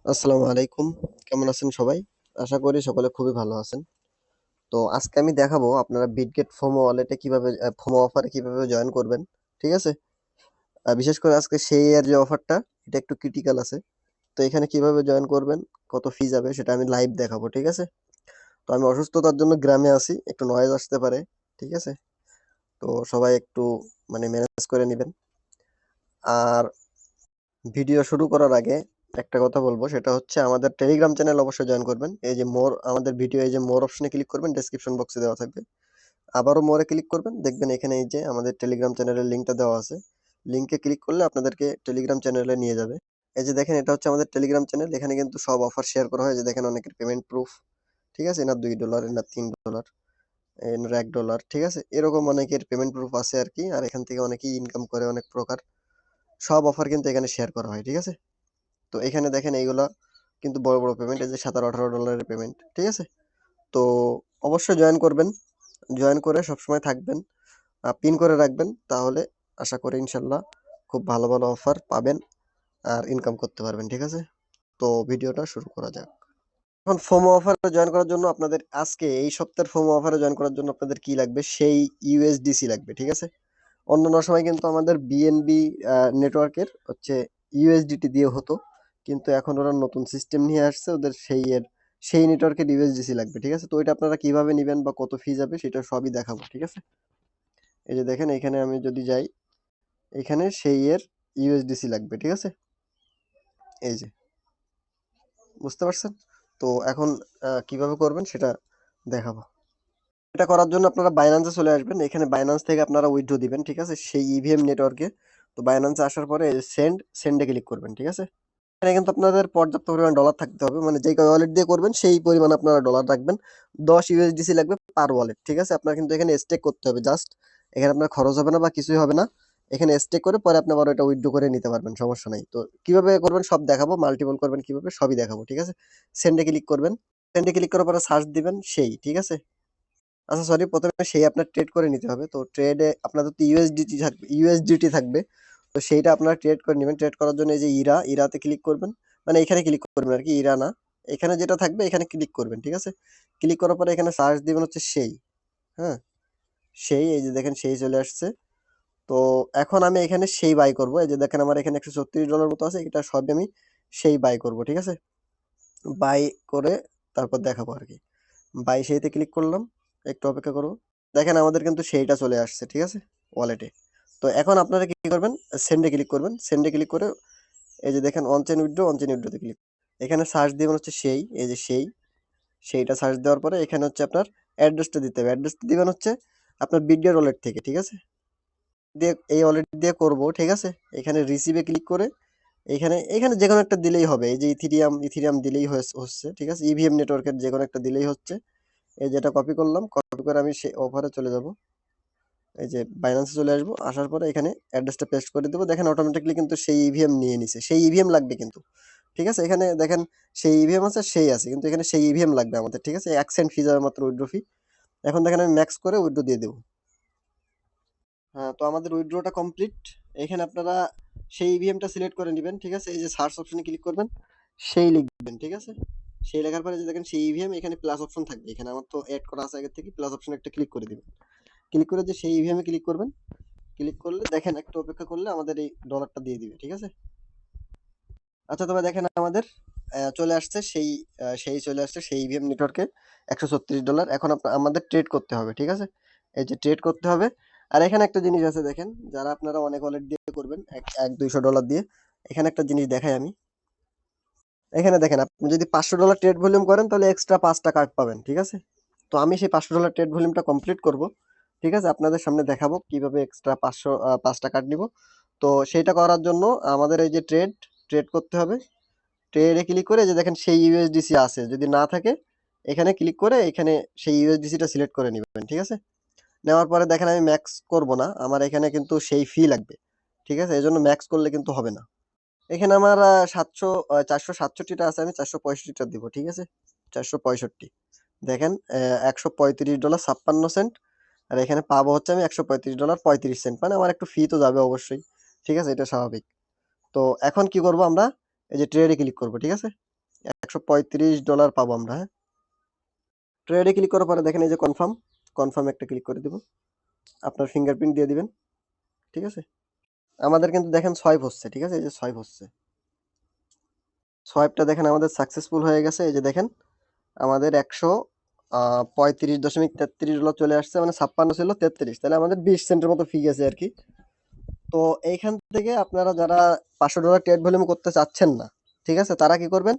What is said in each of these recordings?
আসসালামু আলাইকুম। কেমন আছেন সবাই? আশা করি সকলে খুবই ভালো আছেন। তো আজকে আমি দেখাবো আপনারা বিটগেট ফোমো ওয়ালেটে কিভাবে ফোমো অফারে কিভাবে জয়েন করবেন। ঠিক আছে? বিশেষ করে আজকে সেই এর যে অফারটা এটা একটু ক্রিটিক্যাল আছে। তো এখানে কিভাবে জয়েন করবেন, কত ফি যাবে সেটা আমি লাইভ দেখাবো। ঠিক আছে? তো আমি অসুস্থতার জন্য গ্রামে আছি। একটু নয়েজ আসতে পারে। ঠিক আছে? তো সবাই একটু মানে ম্যানেজ করে নিবেন। আর ভিডিও শুরু করার আগে একটা কথা বলবো, সেটা হচ্ছে আমাদের টেলিগ্রাম চ্যানেল অবশ্যই জয়েন করবেন। এই যে মোর আমাদের ভিডিও এই যে মোর অপশনে ক্লিক করবেন, ডেসক্রিপশন বক্সে দেওয়া থাকবে। আবারও মোরে ক্লিক করবেন, দেখবেন এখানে এই যে আমাদের টেলিগ্রাম চ্যানেলের লিঙ্কটা দেওয়া আছে। লিঙ্কে ক্লিক করলে আপনাদেরকে টেলিগ্রাম চ্যানেলে নিয়ে যাবে। এই যে দেখেন এটা হচ্ছে আমাদের টেলিগ্রাম চ্যানেল। এখানে কিন্তু সব অফার শেয়ার করা হয়। যে দেখেন অনেকের পেমেন্ট প্রুফ, ঠিক আছে? এনার $2, এনার $3, এনার $1, ঠিক আছে? এরকম অনেকের পেমেন্ট প্রুফ আছে আরকি। আর এখান থেকে অনেকেই ইনকাম করে অনেক প্রকার। সব অফার কিন্তু এখানে শেয়ার করা হয়, ঠিক আছে? তো এখানে দেখেন এইগুলা কিন্তু বড় বড় পেমেন্ট, এই যে $17-18 পেমেন্ট, ঠিক আছে? তো অবশ্যই জয়েন করবেন। জয়েন করে সবসময় থাকবেন, পিন করে রাখবেন, তাহলে আশা করি ইনশাল্লাহ খুব ভালো ভালো অফার পাবেন আর ইনকাম করতে পারবেন। ঠিক আছে? তো ভিডিওটা শুরু করা যাক। এখন ফোমো অফারে জয়েন করার জন্য আপনাদের আজকে এই সপ্তাহের ফোমো অফারে জয়েন করার জন্য আপনাদের কি লাগবে, সেই ইউএসডিসি লাগবে। ঠিক আছে? অন্যান্য সময় কিন্তু আমাদের বিএনবি নেটওয়ার্কের হচ্ছে ইউএসডিটি দিয়ে হতো, কিন্তু এখন ওরা নতুন সিস্টেম নিয়ে আসছে, ওদের সেই নেটওয়ার্কের ইউএসডিসি লাগবে। ঠিক আছে? তো ওইটা আপনারা কিভাবে নেবেন বা কত ফি যাবে সেটা সবই দেখাবো। ঠিক আছে? এই যে দেখেন এখানে আমি যদি যাই, এখানে সেই এর ইউএসডিসি লাগবে। ঠিক আছে? এই যে, বুঝতে পারছেন? তো এখন কিভাবে করবেন সেটা দেখাবো। এটা করার জন্য আপনারা বাইন্যান্সে চলে আসবেন। এখানে বাইন্যান্স থেকে আপনারা উইথড্র দিবেন। ঠিক আছে? সেই ইভিএম নেটওয়ার্কে। তো বাইন্যান্সে আসার পরে সেন্ডে ক্লিক করবেন। ঠিক আছে? এখানে কিন্তু আপনাদের পর্যাপ্ত পরিমাণ ডলার থাকতে হবে। মানে যেই ওয়ালেট দিয়ে করবেন সেই পরিমাণ আপনারা ডলার রাখবেন। 10 ইউএসডিসি লাগবে পার ওয়ালেট। ঠিক আছে? আপনার কিন্তু এখানে স্টেক করতে হবে জাস্ট। এখানে আপনার খরচ হবে না বা কিছুই হবে না। এখানে স্টেক করে পরে আপনি আবার এটা উইথড্র করে নিতে পারবেন। সমস্যা নাই। তো কিভাবে করবেন সব দেখাবো। মাল্টিপল করবেন কিভাবে সবই দেখাবো। ঠিক আছে? সেন্ডে ক্লিক করবেন। সেন্ডে ক্লিক করার পরে সার্চ দিবেন সেই। ঠিক আছে? আচ্ছা সরি, ১ম এ সেই আপনার ট্রেড করে নিতে হবে। তো ট্রেডে আপনাদের তো ইউএসডিটি থাকবে। তো সেইটা আপনারা ট্রেড করে নিবেন। ট্রেড করার জন্য এই যে ইরাতে ক্লিক করবেন। মানে এখানে ক্লিক করবেন আরকি, ইরা না। এখানে যেটা থাকবে এখানে ক্লিক করবেন। ঠিক আছে? ক্লিক করার পরে এখানে সার্চ দিবেন হচ্ছে সেই। হ্যাঁ? সেই, এই যে দেখেন সেই চলে আসছে। তো এখন আমি এখানে সেই বাই করব। এই যে দেখেন আমার এখানে $136 মতো আছে। এটা সবই আমি সেই বাই করব। ঠিক আছে? বাই করে তারপর দেখাবো আরকি। বাই সেইতে ক্লিক করলাম। একটু অপেক্ষা করব। দেখেন আমাদের কিন্তু সেইটা চলে আসছে। ঠিক আছে? ওয়ালেটে। তো এখন আপনারা কি করবেন? সেন্ড এ ক্লিক করবেন। সেন্ড এ ক্লিক করে এই যে দেখেন অন চেইন উইথড্র তে ক্লিক। এখানে সার্চ দিবেন হচ্ছে সেই, এই যে সেইটা সার্চ দেওয়ার পরে এখানে হচ্ছে আপনার অ্যাড্রেসটা দিতে হবে। অ্যাড্রেসটা দিবেন হচ্ছে আপনার বিটগেট ওয়ালেট থেকে। ঠিক আছে? দিয়ে এই ওয়ালেট দিয়ে করব। ঠিক আছে? এখানে রিসিভ এ ক্লিক করে এখানে যেকোনো একটা দিলেই হবে। এই যে ইথেরিয়াম দিলেই হচ্ছে। ঠিক আছে? ইভিএম নেটওয়ার্কের যেকোনো একটা দিলেই হচ্ছে। এই যেটা কপি করলাম, কপি করে আমি সেই অফারে চলে যাব। এই যে বাইন্যান্সে চলে আসবো। আসার পরে এখানে অ্যাড্রেসটা পেস্ট করে দেবো। দেখেন অটোমেটিক্যালি কিন্তু সেই ইভিএম নিয়ে নিছে। সেই ইভিএম লাগবে কিন্তু। ঠিক আছে? এখানে দেখেন সেই ইভিএম আছে, সেই আছে। কিন্তু এখানে সেই ইভিএম লাগবে আমাদের। ঠিক আছে? 1 সেন্ট ফি যাবে মাত্র উইথড্র ফি। এখন দেখেন আমি ম্যাক্স করে উইথড্র দিয়ে দেব। হ্যাঁ, তো আমাদের উইথড্রটা কমপ্লিট। এখানে আপনারা সেই ইভিএমটা সিলেক্ট করে নিবেন। ঠিক আছে? এই যে সার্চ অপশনে ক্লিক করবেন। সেই লিখবেন। ঠিক আছে? সেই লেখার পরে যে দেখেন সেই ইভিএম, এখানে প্লাস অপশন থাকবে। এখানে আমার তো এড করা আছে আগে থেকে। প্লাস অপশনে একটা ক্লিক করে দিবেন। ক্লিক করে যে সেই ইভিএম এ ক্লিক করবেন। ক্লিক করলে দেখেন একটু অপেক্ষা করলে আমাদের এই ডলারটা দিয়ে দিবে। ঠিক আছে? আচ্ছা তবে দেখেন আমাদের চলে আসছে সেই চলে আসছে সেই ইভিএম নেটওয়ার্কে $136। এখন আমাদের ট্রেড করতে হবে। ঠিক আছে? এই যে ট্রেড করতে হবে। আর এখানে একটা জিনিস আছে দেখেন, যারা আপনারা অনেক ওয়ালেট দিয়ে করবেন $100-200 দিয়ে, এখানে একটা জিনিস দেখাই আমি। এখানে দেখেন আপনি যদি $500 ট্রেড ভলিউম করেন তাহলে এক্সট্রা 5টা কার্ড পাবেন। ঠিক আছে? তো আমি সেই $500 ট্রেড ভলিউমটা কমপ্লিট করব। ঠিক আছে? আপনাদের সামনে দেখাবো কিভাবে এক্সট্রা 5টা কার্ড নিব। তো সেইটা করার জন্য আমাদের এই যে ট্রেড করতে হবে। ট্রেডে ক্লিক করে যে দেখেন সেই ইউএসডিসি আছে, যদি না থাকে এখানে ক্লিক করে এখানে সেই ইউএসডিসিটা সিলেক্ট করে নেবেন। ঠিক আছে? নেওয়ার পরে দেখেন আমি ম্যাক্স করব না, আমার এখানে কিন্তু সেই ফি লাগবে। ঠিক আছে? এই জন্য ম্যাক্স করলে কিন্তু হবে না। এখানে আমার 467টা আছে, আমি 465টা দিব। ঠিক আছে? 465 দেখেন $135 56 সেন্ট। আর এখানে পাবো হচ্ছে আমি $135 35 সেন্ট। মানে আমার একটু ফি তো যাবে অবশ্যই। ঠিক আছে? এটা স্বাভাবিক। তো এখন কি করব আমরা, এই যে ট্রেডে ক্লিক করব। ঠিক আছে? $135 পাবো আমরা। হ্যাঁ, ট্রেডে ক্লিক করার পরে দেখেন এই যে কনফার্ম একটা ক্লিক করে দিব। আপনার ফিঙ্গারপ্রিন্ট দিয়ে দিবেন। ঠিক আছে, আমাদের কিন্তু দেখেন সোয়াইপ হচ্ছে। ঠিক আছে, এই যে সোয়াইপ হচ্ছে, সোয়াইপটা দেখেন আমাদের সাকসেসফুল হয়ে গেছে। এই যে দেখেন আমাদের $135.33 চলে আসছে, মানে 56 ছিল 33, তাহলে আমাদের 20 সেন্টের মতো ফি গেছে আর কি। তো এইখান থেকে আপনারা যারা $500 ট্রেড ভলিউম করতে চাচ্ছেন না, ঠিক আছে, তারা কি করবেন,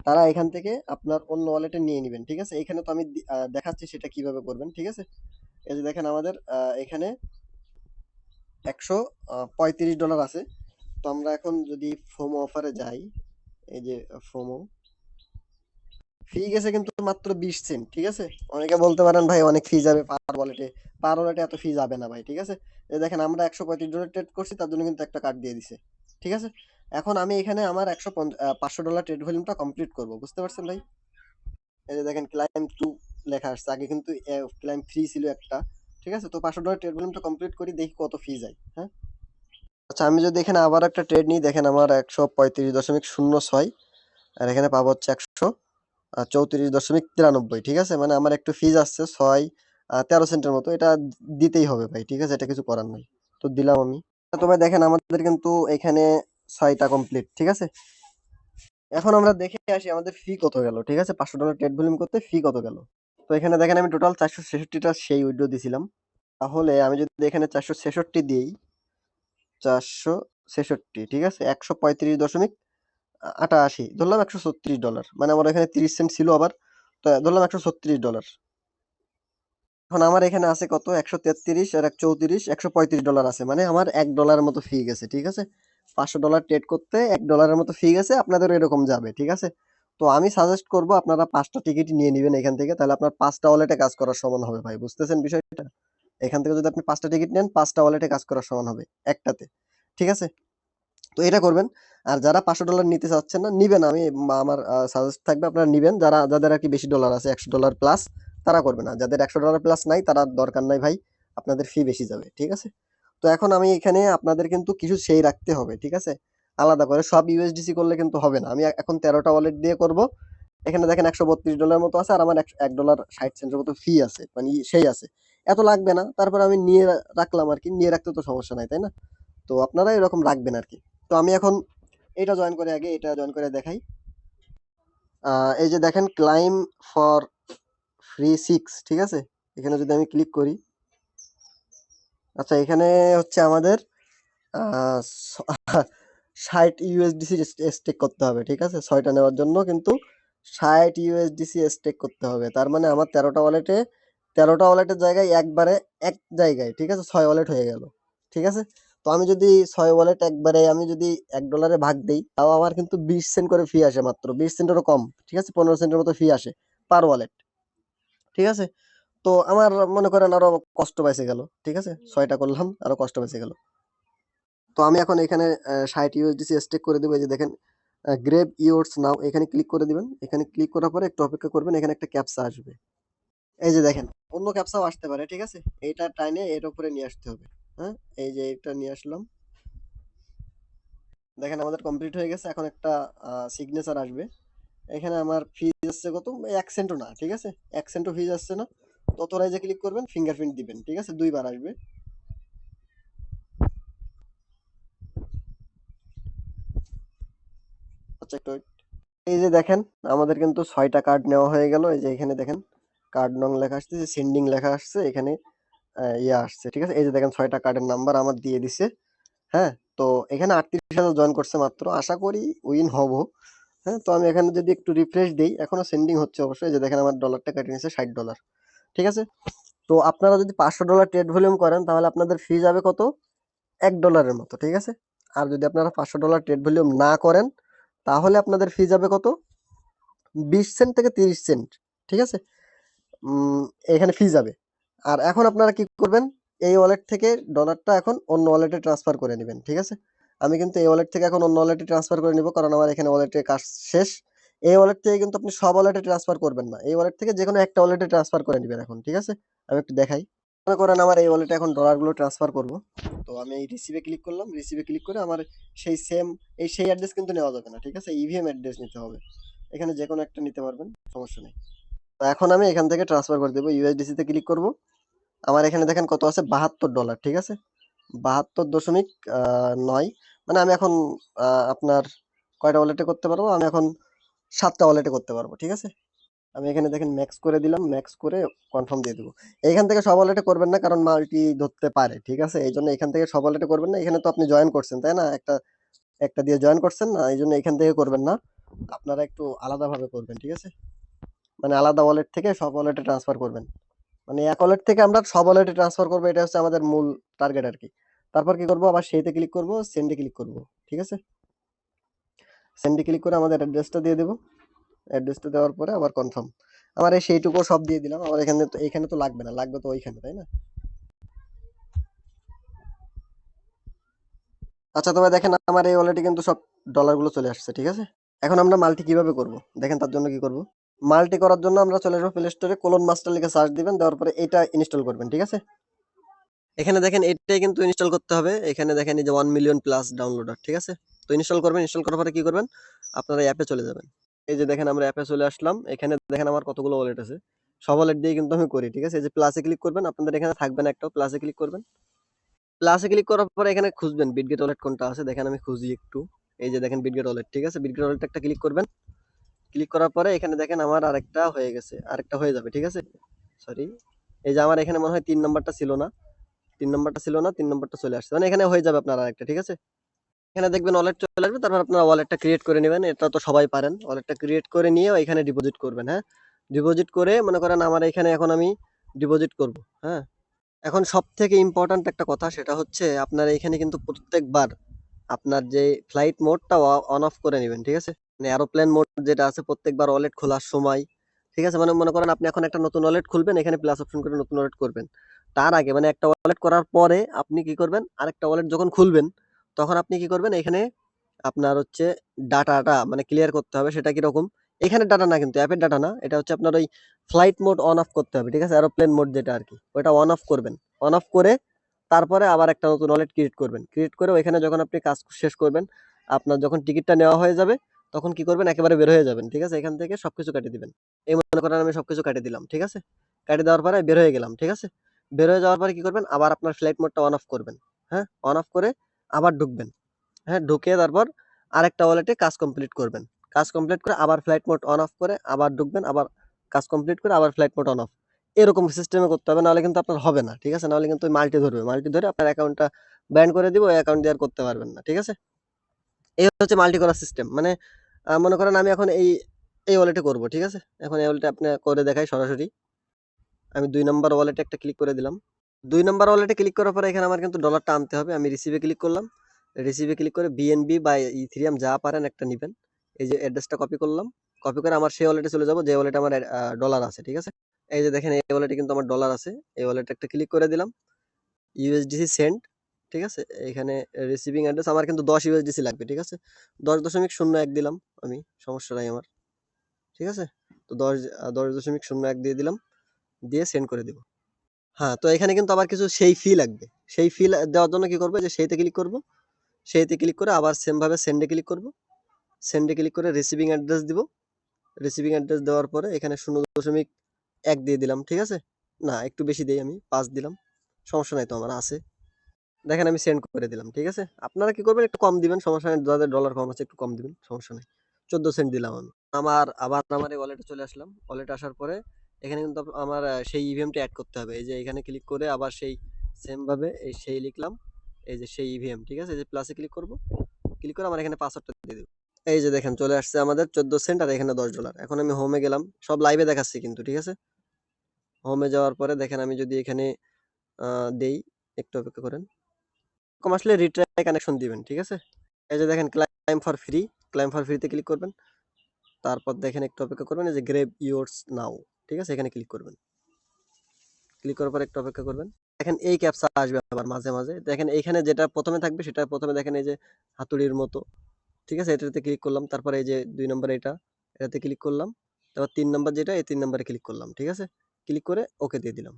তারা এখান থেকে আপনার অন্য ওয়ালেটে নিয়ে নেবেন। ঠিক আছে, এখানে তো আমি দেখাচ্ছি সেটা কিভাবে করবেন। ঠিক আছে, এই যে দেখেন আমাদের এখানে $135 আছে। তো আমরা এখন যদি ফোমো অফারে যাই, এই যে ফোমো ফি গেছে কিন্তু মাত্র 20 সেন্ট। ঠিক আছে, অনেকে বলতে পারেন ভাই অনেক ফি যাবে পার ওয়ালেটে এত ফি যাবে না ভাই। ঠিক আছে, এই দেখেন আমরা $135 ট্রেড করছি, তার জন্য কিন্তু একটা কার্ড দিয়ে দিছে। ঠিক আছে, এখন আমি এখানে আমার $500 ট্রেড ভলিউমটা কমপ্লিট করব, বুঝতে পারছেন ভাই। এই যে দেখেন ক্লাইম 2 লেখা আসছে, আগে কিন্তু ক্লাইম 3 ছিল একটা। ঠিক আছে, তো $500 ট্রেড ভলিউমটা কমপ্লিট করি, দেখি কত ফি যায়। হ্যাঁ, আচ্ছা, আমি যদি এখানে আবার একটা ট্রেড নিই, দেখেন আমার 135.06, আর এখানে পাবো হচ্ছে 134.93। ঠিক আছে, মানে আমার একটু ফিজ আসছে 13 সেন্টের মতো, এটা দিতেই হবে ভাই। ঠিক আছে, এটা কিছু করার নাই, তো দিলাম আমি। তো ভাই দেখেন আমাদের কিন্তু এখানে 6টা কমপ্লিট। ঠিক আছে, এখন আমরা দেখে আসি আমাদের ফি কত গেল। ঠিক আছে, $500 ট্রেড ভলিউম করতে ফি কত গেল। তো এখানে দেখেন আমি টোটাল 466টা সেই উইথড্র দিছিলাম। তাহলে আমি যদি এখানে 466 দিই, 466, ঠিক আছে, 135.88 ধরলাম, $136, মানে আমার এখানে 30 সেন্ট ছিল আবার, তো ধরলাম $136। এখন আমার এখানে আছে কত, 133 আর 134, $135 আছে, মানে আমার $1 মতো ফি গেছে। ঠিক আছে, $500 ট্রেড করতে $1 মতো ফি গেছে, আপনাদের এরকম যাবে। ঠিক আছে, তো আমি সাজেস্ট করব আপনারা 5টা টিকিট নিয়ে নেবেন এখান থেকে, তাহলে আপনার 5টা ওয়ালেটে কাজ করার সমান হবে ভাই, বুঝতেছেন বিষয়টা। এখান থেকে যদি আপনি 5টা টিকিট নেন, 5টা ওয়ালেটে কাজ করার সমান হবে একটাতে। ঠিক আছে, তো এটা করবেন। আর যারা $500 নিতে চাচ্ছেন না, নিবেন, আমি আমার সাজেস্ট থাকবে আপনারা নিবেন, যাদের আর কি বেশি ডলার আছে, $100 প্লাস, তারা করবে না। যাদের $100 প্লাস নাই, তারা দরকার নাই ভাই, আপনাদের ফি বেশি যাবে। ঠিক আছে, তো এখন আমি এখানে আপনাদের কিন্তু কিছু সেই রাখতে হবে। ঠিক আছে, আলাদা করে সব ইউএসডিসি করলে কিন্তু হবে না। আমি এখন 13টা ওয়ালেট দিয়ে করব। এখানে দেখেন $132 মতো আছে, আর আমার $1.60 মতো ফি আছে, মানে সেই আছে, এত লাগবে না। তারপর আমি নিয়ে রাখলাম আর কি, নিয়ে রাখতে তো সমস্যা নাই, তাই না। তো আপনারা এরকম রাখবেন আর কি। তো আমি এখন এটা জয়েন করে দেখাই। এই যে দেখেন ক্লাইম ফর ফ্রি 6। ঠিক আছে, এখানে যদি আমি ক্লিক করি, আচ্ছা, এখানে হচ্ছে আমাদের 60 ইউএসডিসি স্টেক করতে হবে। ঠিক আছে, 6টা নেওয়ার জন্য কিন্তু 60 ইউএসডিসি স্টেক করতে হবে। তার মানে আমার 13টা ওয়ালেটের জায়গায় একবারে এক জায়গায়, ঠিক আছে, 6 ওয়ালেট হয়ে গেল। ঠিক আছে, তো আমি যদি 6 ওয়ালেট একবারে আমি যদি $1 ভাগ দেই, তাও আমার কিন্তু 20 সেন্ট করে ফি আসে, মাত্র 20 সেন্টেরও কম। ঠিক আছে, 15 সেন্টের মতো ফি আসে পার ওয়ালেট। ঠিক আছে, তো আমার মনে করেন আরো কষ্ট পাইছে গেল। ঠিক আছে, 6টা করলাম, আরো কষ্ট পাইছে গেল। তো আমি এখন এখানে 60 ইউএসডিসি স্টেক করে দেবো। এই যে দেখেন গ্রেভ ইয়োর্স নাও, এখানে ক্লিক করে দিবেন। এখানে ক্লিক করার পরে একটু অপেক্ষা করবেন, এখানে একটা ক্যাপচা আসবে। এই যে দেখেন অন্য ক্যাপচাও আসতে পারে। ঠিক আছে, এইটা টাইনে এর উপরে নিয়ে আসতে হবে। হ্যাঁ, এই যে এটা নিয়ে আসলাম, দেখেন আমাদের কমপ্লিট হয়ে গেছে। এখন একটা সিগনেচার আসবে। এখানে আমার ফিজ আসছে কত, 1 সেন্টও না। ঠিক আছে, 1 সেন্টও ফিজ আসছে না। তো অথরাইজে ক্লিক করবেন, ফিঙ্গারপ্রিন্ট দিবেন। ঠিক আছে, 2বার আসবে। আচ্ছা, একটু wait। এই যে দেখেন আমাদের কিন্তু 6টা কার্ড নেওয়া হয়ে গেল। এই যে এখানে দেখেন কার্ড নং লেখা আসছে, সেন্ডিং লেখা আসছে এখানে, ইয়ে আসছে। ঠিক আছে, এই যে দেখেন 6টা কার্ডের নাম্বার আমার দিয়ে দিছে। হ্যাঁ, তো এখানে 38,000 জয়েন করছে মাত্র, আশা করি উইন হব। হ্যাঁ, তো আমি এখানে যদি একটু রিফ্রেশ দেই, এখনো সেন্ডিং হচ্ছে অবশ্যই। এই যে দেখেন আমার ডলারটা কেটে নিয়েছে, $60। ঠিক আছে, তো আপনারা যদি $500 ট্রেড ভলিউম করেন, তাহলে আপনাদের ফি যাবে কত, $1 মতো। ঠিক আছে, আর যদি আপনারা $500 ট্রেড ভলিউম না করেন, তাহলে আপনাদের ফি যাবে কত, 20 সেন্ট থেকে 30 সেন্ট। ঠিক আছে, উম, এখানে ফি যাবে। আর এখন আপনারা কি করবেন, এই ওয়ালেট থেকে ডলারটা এখন অন্য ওয়ালেটে ট্রান্সফার করে নেবেন। ঠিক আছে, আমি কিন্তু এই ওয়ালেট থেকে এখন অন্য ওয়ালেটে ট্রান্সফার করে নিব, কারণ আমার এখানে ওয়ালেটের কাজ শেষ। এই ওয়ালেট থেকে কিন্তু আপনি সব ওয়ালেটে ট্রান্সফার করবেন না, এই ওয়ালেট থেকে যে কোনো একটা ওয়ালেটে ট্রান্সফার করে নেবেন এখন। ঠিক আছে, আমি একটু দেখাই। মনে করেন আমার এই ওয়ালেটে এখন ডলারগুলো ট্রান্সফার করব। তো আমি এই রিসিভে ক্লিক করলাম, রিসিভে ক্লিক করে আমার সেই অ্যাড্রেস কিন্তু নেওয়া যাবে না। ঠিক আছে, ইভিএম অ্যাড্রেস নিতে হবে। এখানে যে কোনো একটা নিতে পারবেন, সমস্যা নেই। তো এখন আমি এখান থেকে ট্রান্সফার করে দেবো, ইউএসডিসি তে ক্লিক করব। আমার এখানে দেখেন কত আছে, $72, ঠিক আছে, 72.9। মানে আমি এখন আপনার কয়টা ওয়ালেটে করতে পারবো, আমি এখন 7টা ওয়ালেটে করতে পারবো, ঠিক আছে। আমি এখানে দেখেন ম্যাক্স করে দিলাম, ম্যাক্স করে কনফার্ম দিয়ে দেবো। এইখান থেকে সব ওয়ালেটে করবেন না, কারণ মাল্টি ধরতে পারে, ঠিক আছে, এই জন্য এখান থেকে সব ওয়ালেটে করবেন না। এখানে তো আপনি জয়েন করছেন তাই না, একটা একটা দিয়ে জয়েন করছেন না, এই জন্য এখান থেকে করবেন না, আপনারা একটু আলাদাভাবে করবেন, ঠিক আছে। মানে আলাদা ওয়ালেট থেকে সব ওয়ালেটে ট্রান্সফার করবেন, মানে এক ওয়ালেট থেকে আমরা সব ওয়ালেটে ট্রান্সফার করবো, এটা হচ্ছে আমাদের মূল টার্গেট আর কি। তারপর কি করবো, আবার সেইতে ক্লিক করব, সেন্ডে ক্লিক করব, ঠিক আছে। সেন্ডে ক্লিক করে আমাদের অ্যাড্রেসটা দিয়ে দেবো, অ্যাড্রেসটা দেওয়ার পরে আবার কনফার্ম। আমার এই সেইটুকু সব দিয়ে দিলাম, আমার এখানে তো লাগবে না, লাগবে তো ওইখানে, তাই না। আচ্ছা তবে দেখেন আমার এই ওয়ালেটে কিন্তু সব ডলারগুলো চলে আসছে, ঠিক আছে। এখন আমরা মাল্টি কিভাবে করব, দেখেন তার জন্য কি করব। মাল্টি করার জন্য আমরা চলে আসবো প্লে স্টোরে, কোলন মাস্টার লিখে সার্চ দিবেন, দেওয়ার পরে এটা ইনস্টল করবেন, ঠিক আছে। এখানে দেখেন এটাই কিন্তু ইনস্টল করতে হবে, এখানে দেখেন এই যে 1 মিলিয়ন প্লাস ডাউনলোডার, ঠিক আছে। তো ইনস্টল করবেন, ইনস্টল করার পরে কি করবেন, আপনারা অ্যাপে চলে যাবেন। এই যে দেখেন আমরা অ্যাপে চলে আসলাম, এখানে দেখেন আমার কতগুলো ওয়ালেট আছে, সব ওয়ালেট দিয়ে কিন্তু আমি করি, ঠিক আছে। এই যে প্লাসে ক্লিক করবেন, আপনাদের এখানে থাকবে না একটাও, প্লাসে ক্লিক করবেন। প্লাসে ক্লিক করার পরে এখানে খুঁজবেন বিটগেট ওয়ালেট কোনটা আছে, দেখেন আমি খুঁজি একটু। এই যে দেখেন বিটগেট ওয়ালেট, ঠিক আছে, বিটগেট ওয়ালেট একটা ক্লিক করবেন। ক্লিক করার পরে এখানে দেখেন আমার আরেকটা হয়ে গেছে, আরেকটা হয়ে যাবে, ঠিক আছে। সরি, এই যে আমার এখানে মনে হয় 3 নাম্বারটা ছিল না, 3 নাম্বারটা ছিল না, 3 নাম্বারটা চলে আসছে, মানে এখানে হয়ে যাবে আপনার আরেকটা, ঠিক আছে। এখানে দেখবেন ওয়ালেট চলে আসবে, তারপর আপনার ওয়ালেটটা ক্রিয়েট করে নেবেন, এটা তো সবাই পারেন। ওয়ালেটটা ক্রিয়েট করে নিয়ে এখানে ডিপোজিট করবেন, হ্যাঁ। ডিপোজিট করে মনে করেন আমার এখানে এখন আমি ডিপোজিট করব, হ্যাঁ। এখন সব থেকে ইম্পর্ট্যান্ট একটা কথা, সেটা হচ্ছে আপনার এখানে কিন্তু প্রত্যেকবার আপনার যে ফ্লাইট মোডটা অন অফ করে নেবেন, ঠিক আছে। মানে এরোপ্লেন মোড যেটা আছে, প্রত্যেকবার ওয়ালেট খোলার সময়, ঠিক আছে। মানে মনে করেন আপনি এখন একটা নতুন ওয়ালেট খুলবেন, এখানে প্লাস অপশন করে নতুন ওয়ালেট করবেন, তার আগে মানে একটা ওয়ালেট করার পরে আপনি কি করবেন, আরেকটা ওয়ালেট যখন খুলবেন তখন আপনি কি করবেন, এখানে আপনার হচ্ছে ডাটাটা মানে ক্লিয়ার করতে হবে। সেটা কিরকম, এখানে ডাটা না, কিন্তু অ্যাপের ডাটা না, এটা হচ্ছে আপনার ওই ফ্লাইট মোড অন অফ করতে হবে, ঠিক আছে। এরোপ্লেন মোড যেটা আর কি, ওইটা অন অফ করবেন। অন অফ করে তারপরে আবার একটা নতুন ওয়ালেট ক্রিয়েট করবেন। ক্রিয়েট করে ওইখানে যখন আপনি কাজ শেষ করবেন, আপনার যখন টিকিটটা নেওয়া হয়ে যাবে, তখন কি করবেন, একেবারে বের হয়ে যাবেন, ঠিক আছে। এখান থেকে সবকিছু কাটিয়ে দিবেন। এই মনে করেন আমি সবকিছু কাটিয়ে দিলাম, ঠিক আছে। কাটিয়ে দেওয়ার পরে বের হয়ে গেলাম, ঠিক আছে। বের হয়ে যাওয়ার পরে কি করবেন, আবার আপনার ফ্লাইট মোডটা অন অফ করবেন, হ্যাঁ। অন অফ করে আবার ঢুকবেন, হ্যাঁ। ঢুকে তারপর আরেকটা ওয়ালেটে কাজ কমপ্লিট করবেন। কাজ কমপ্লিট করে আবার ফ্লাইট মোড অন অফ করে আবার ঢুকবেন, আবার কাজ কমপ্লিট করে আবার ফ্লাইট মোড অন অফ। এরকম সিস্টেমে করতে হবে, নাহলে কিন্তু আপনার হবে না, ঠিক আছে। নাহলে কিন্তু মাল্টি ধরবে, মাল্টি ধরে আপনার অ্যাকাউন্টটা ব্যান করে দিব, ওই অ্যাকাউন্ট দিয়ে আর করতে পারবেন না, ঠিক আছে। এই হচ্ছে মাল্টি করার সিস্টেম। মানে মনে করেন আমি এখন এই ওয়ালেটে করব, ঠিক আছে। এখন এই ওয়ালেটে আপনি করে দেখাই সরাসরি। আমি 2 নম্বর ওয়ালেটে একটা ক্লিক করে দিলাম। 2 নম্বর ওয়ালেটে ক্লিক করার পরে এখানে আমার কিন্তু ডলারটা আনতে হবে। আমি রিসিভে ক্লিক করলাম। রিসিভে ক্লিক করে বিএনবি বা ইথেরিয়াম যা পারেন একটা নিবেন। এই যে অ্যাড্রেসটা কপি করলাম। কপি করে আমার সেই ওয়ালেটে চলে যাব, যে ওয়ালেটে আমার ডলার আছে, ঠিক আছে। এই যে দেখেন এই ওয়ালেটে কিন্তু আমার ডলার আছে। এই ওয়ালেটে একটা ক্লিক করে দিলাম। ইউএসডিসি সেন্ড, ঠিক আছে। এখানে রিসিভিং অ্যাড্রেস আমার কিন্তু 10 ইউএসডিসি লাগবে, ঠিক আছে। 10.01 দিলাম আমি, সমস্যা নাই আমার, ঠিক আছে। তো 10.01 দিয়ে দিলাম, দিয়ে সেন্ড করে দিব। হ্যাঁ, তো এখানে কিন্তু আবার কিছু সেই ফি লাগবে। সেই ফি দেওয়ার জন্য কি করব, যে সেইতে ক্লিক করব। সেইতে ক্লিক করে আবার সেম ভাবে সেন্ডে ক্লিক করব। সেন্ডে ক্লিক করে রিসিভিং অ্যাড্রেস দিব। রিসিভিং অ্যাড্রেস দেওয়ার পরে এখানে 0.1 দিয়ে দিলাম, ঠিক আছে। না, একটু বেশি দেই, আমি 5 দিলাম, সমস্যা নাই তো, আমার আছে। দেখেন আমি সেন্ড করে দিলাম, ঠিক আছে। আপনারা কি করবেন, একটু কম দিবেন, সমস্যা নাই, যাদের ডলার কম আছে একটু কম দিবেন, সমস্যা নাই। 14 সেন্ট দিলাম আমি। আবার আমার এই ওয়ালেটে চলে আসলাম। ওয়ালেটে আসার পরে এখানে কিন্তু আমার সেই ইভিএমটা অ্যাড করতে হবে। এই যে এখানে ক্লিক করে আবার সেই সেম ভাবে এই সেই লিখলাম, এই যে সেই ইভিএম, ঠিক আছে। এই যে প্লাসে ক্লিক করব, ক্লিক করে আমার এখানে পাসওয়ার্ডটা দিয়ে দেব। এই যে দেখেন চলে আসছে আমাদের 14 সেন্ট, আর এখানে $10। এখন আমি হোমে গেলাম, সব লাইভে দেখাচ্ছি কিন্তু, ঠিক আছে। হোমে যাওয়ার পরে দেখেন আমি যদি এখানে দেই, একটু অপেক্ষা করেন। এরকম আসলে রিট্রাই কানেকশন দিবেন, ঠিক আছে। এই যে দেখেন claim for free, claim for ফ্রিতে ক্লিক করবেন। তারপর দেখেন একটু অপেক্ষা করবেন, এই যে গ্রেভ ইয়োরস নাও, ঠিক আছে, এখানে ক্লিক করবেন। ক্লিক করার পর একটু অপেক্ষা করবেন। দেখেন এই ক্যাপচা আসবে আবার মাঝে মাঝে। দেখেন এইখানে যেটা প্রথমে থাকবে সেটা প্রথমে দেখেন এই যে হাতুড়ির মতো, ঠিক আছে। এটাতে ক্লিক করলাম, তারপরে এই যে 2 নম্বর এটাতে ক্লিক করলাম। তারপর 3 নম্বর যেটা, এই 3 নম্বরে ক্লিক করলাম, ঠিক আছে। ক্লিক করে ওকে দিয়ে দিলাম।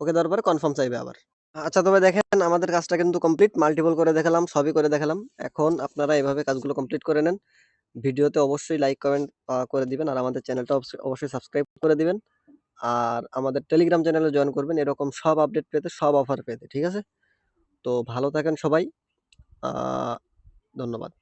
ওকে দেওয়ার পরে কনফার্ম চাইবে আবার। আচ্ছা তবে দেখেন আমাদের কাজটা কিন্তু কমপ্লিট, মাল্টিপল করে দেখালাম, সবই করে দেখালাম। এখন আপনারা এভাবে কাজগুলো কমপ্লিট করে নেন। ভিডিওতে অবশ্যই লাইক, কমেন্ট করে দিবেন। আর আমাদের চ্যানেলটা অবশ্যই সাবস্ক্রাইব করে দিবেন। আর আমাদের টেলিগ্রাম চ্যানেলে জয়েন করবেন এরকম সব আপডেট পেতে, সব অফার পেতে। ঠিক আছে? তো ভালো থাকেন সবাই। আ ধন্যবাদ।